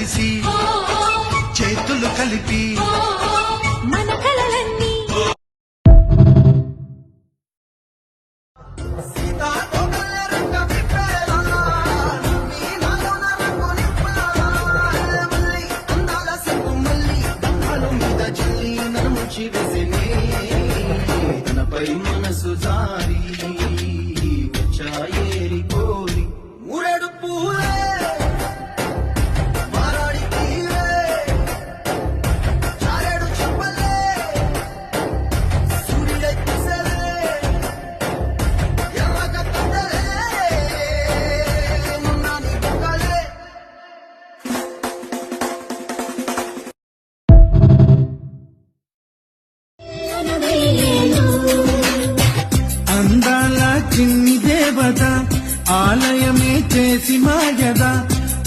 కలిసి చేతులు కలిపి మన కలలన్నీ తనపై మనసు జారి వచ్చాయేరి కోరి మురడు పూలే మారాడి తీరే చారెడు చెప్పలే సూర్యుడ కిసలే ఎర్రగ తొందలే మున్నాని బుగ్గలే అందాల చిన్ని దేవత ఆలయమే చేసి మాయద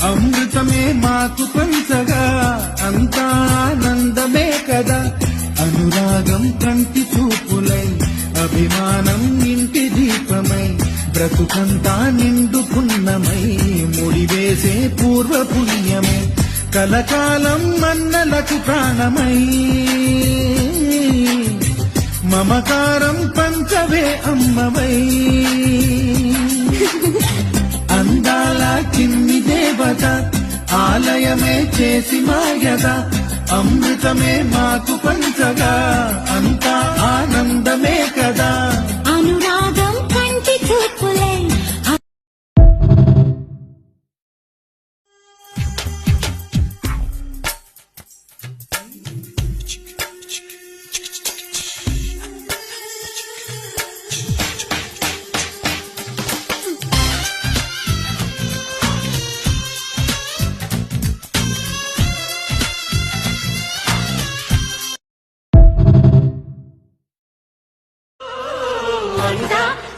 అమృతమే మాకు పంచగా అంతా ఆనందమే కదా అనురాగం కంటి చూపులై అభిమానం ఇంటి దీపమై బ్రతుకంతా నిండుకున్నమై ముడివేసే పూర్వ పుణ్యమై కలకాలం మన్నలకు ప్రాణమై మమకారం పంచవే అమ్మవై అందాల చిన్ని దేవత ఆలయమే చేసి మాయద అమృతమే మాకు పంచగా అంతా ఆనందమే కదా అనురాగం కంటి చూపులై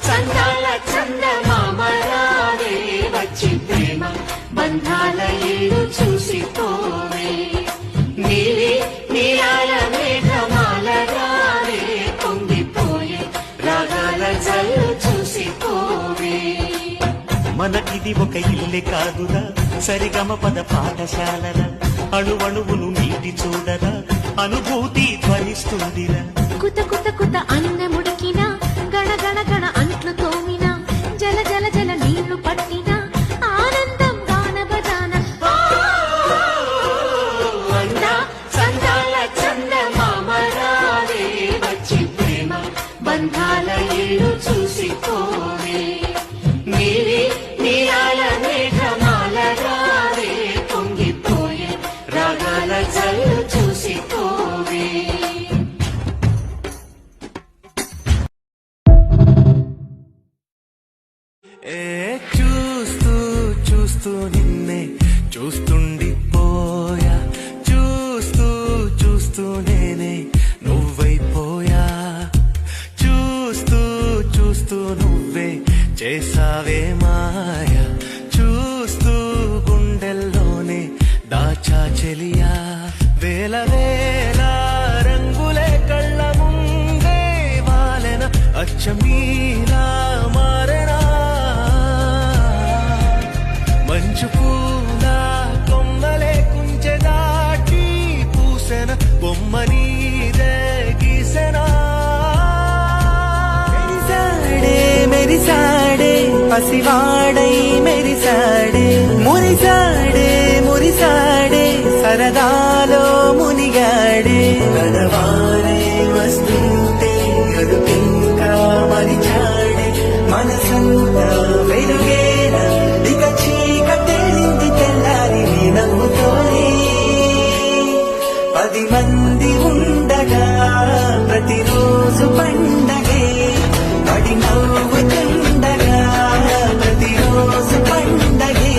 చందాల చందమామరావే వచ్చి ప్రేమ బంధాల ఏడు చూసిపోవే నీలి నీలాల మేఘమాల రావే పొంగిపోయే రాగాల జల్లు చూసిపోవే మనకిది ఒక ఇల్లే కాదురా సరిగమ పద పాఠశాలరా అణువణువును నీటి చూడరా అనుభూతి ధ్వనిస్తుందిరా కుత కుత కుత అన్నముడికిన గణ గణ గణ అంట్లు తోమిన జల జల జల నీళ్లు పట్టిన ఆనందం గాన బజాన చందాల చందమామరావే వచ్చి ప్రేమ బంధాల ఏడు చూసిపోవే నీలి నీలాల మేఘమాల రావే పొంగిపోయే రాగాల జల్లు చూసిపోవే చూస్తూ చూస్తూ నిన్నే చూస్తుండిపోయా చూస్తూ చూస్తూ నేనే నువ్వైపోయా చూస్తూ చూస్తూ నువ్వే చేసావే మాయా చూస్తూ గుండెల్లోనే దాచా చెలియా వేల వేల రంగులే కళ్ళ ముందే వాలెన అచ్చమీలా మారెనా మంచు పూల కొమ్మలే కుంచె దాటి పూసెన బొమ్మ నీదే గీసెనా మెరిసాడే పసివాడై మెరిసాడే మురిసాడే మురిసాడే సరదాలో మునిగాడే గడవారే వస్తుంటే అదుపింకా మరిచాడే మనసంతా వెలుగేనా ఇక చీకటేలింది తెల్లారి నీ నవ్వుతోనే 10 మంది ఉండగా ప్రతిరోజు పండగే పడి నవ్వుతుండగా ప్రతిరోజు పండగే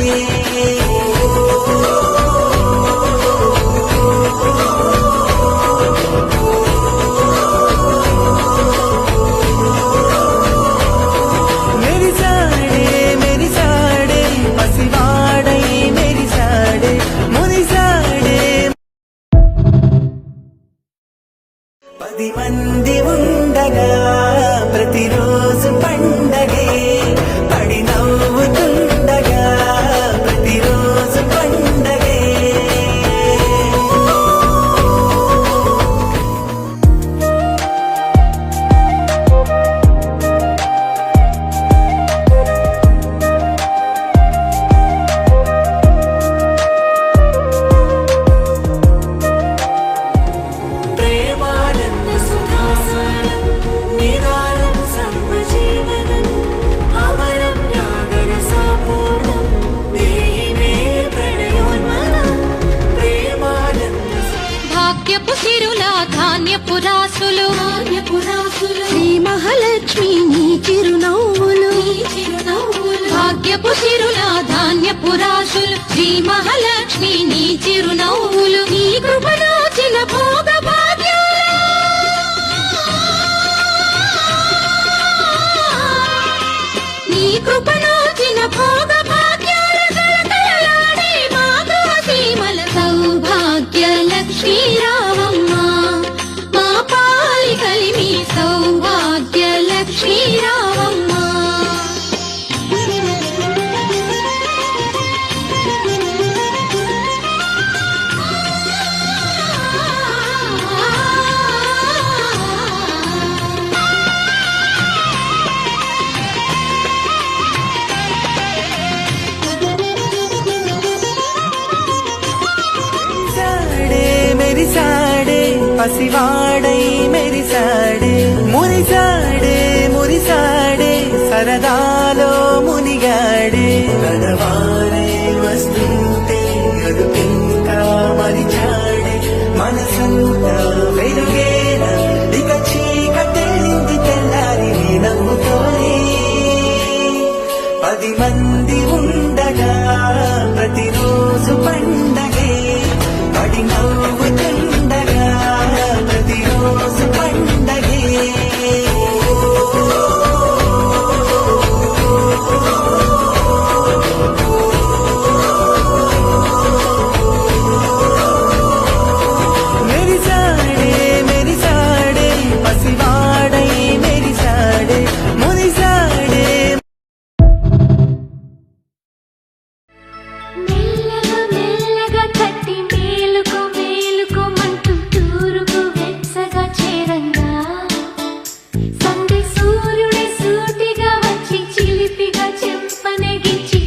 ధాన్యపురాసులు శ్రీ మహాలక్ష్మి నీ చిరునవ్వులు భాగ్యపు సిరుల ధాన్యపురాసులు శ్రీ మహాలక్ష్మి నీ చిరునవ్వులు నీ కృపణోచిన భోగ నీ కృపణోచిన భోగ భాగ్యాల కళకళలాడే మాధవ సీమల సౌభాగ్య లక్ష్మీ రావమ్మ మా పాలి కలిమి సౌభాగ్య లక్ష్మీ రావమ్మ సాడే మెరిసాడే పసివాడై మెరిసాడే మురిసాడే సరదాలో మునిగాడే గడవారే వస్తుంటే అడుగింకా మరిచాడే మనసంతా వెలుగేనా ఇక చీకటెళ్ళింది తెల్లారి నీ నవ్వుతోనే 10 మంది ఉండగా ప్రతిరోజు పండగే పడి నవ్వుతుండగా ప్రతిరోజు పండగే మెరిసాడే పసివాడై మెరిసాడే మురిసాడే మెల్లగా మెల్లగా తట్టి మేలుకో మేలుకోమంటూ తూరుకు వెచ్చగా చేరంగా సంధి సూర్యుడి సూటిగా వచ్చి చిలిపిగా చెంపనెగిచ్చి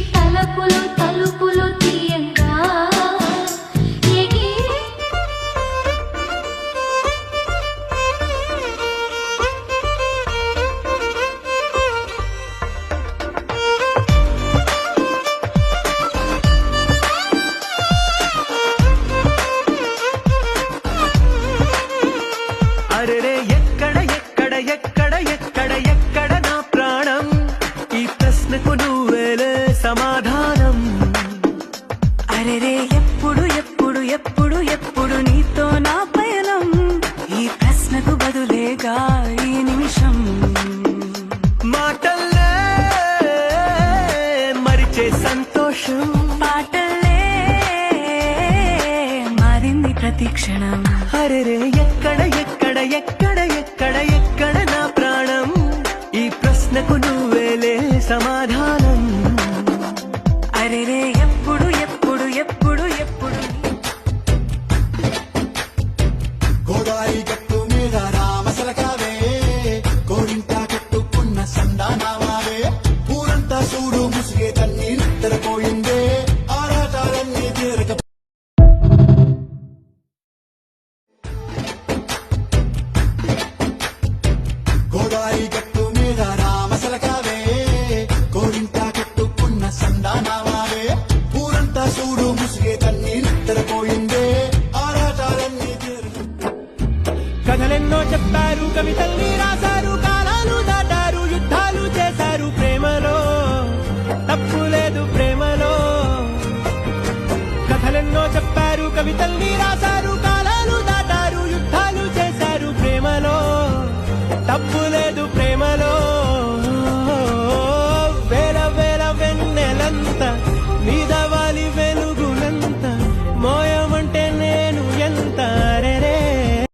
తలుపులు తీయంగా అరెరే ఎక్కడ నా ప్రాణం ఈ ప్రశ్నకు నువ్వేలే సమాధానం అరెరే ఎప్పుడు నీతో నా పయనం ఈ ప్రశ్నకు బదులేగా ఈ నిమిషం మాటల్లే మరిచే సంతోషం పాటలే మారింది ప్రతి క్షణం అరెరే ఎక్కడ నా ప్రాణం ఈ ప్రశ్నకు నువ్వేలే సమాధానం అరెరే ఎప్పుడు గోదారి గట్టు మీద రామసలకావే కోరింటా కట్టుకున్న సందానామావే ఊరంతా చూడు ముసిగే తన్ని నిద్రపోయిందే ఆరాటాలన్నీ తీరక గోదారి గట్టు మీద రామసలకావే కోరింటా కట్టుకున్న సందానామావే ఊరంతా చూడు ముసిగే తన్ని నిద్రపోయిందే ఆరాటాలన్నీ తీరక కథలెన్నో చెప్పారు కవితల్ని రాశారు కాలాలు దాటారు యుద్ధాలు చేశారు ప్రేమలో తప్పు లేదు ప్రేమలో కథలెన్నో చెప్పారు కవితల్ని రాశారు కాలాలు దాటారు యుద్ధాలు చేశారు ప్రేమలో తప్పు లేదు ప్రేమలో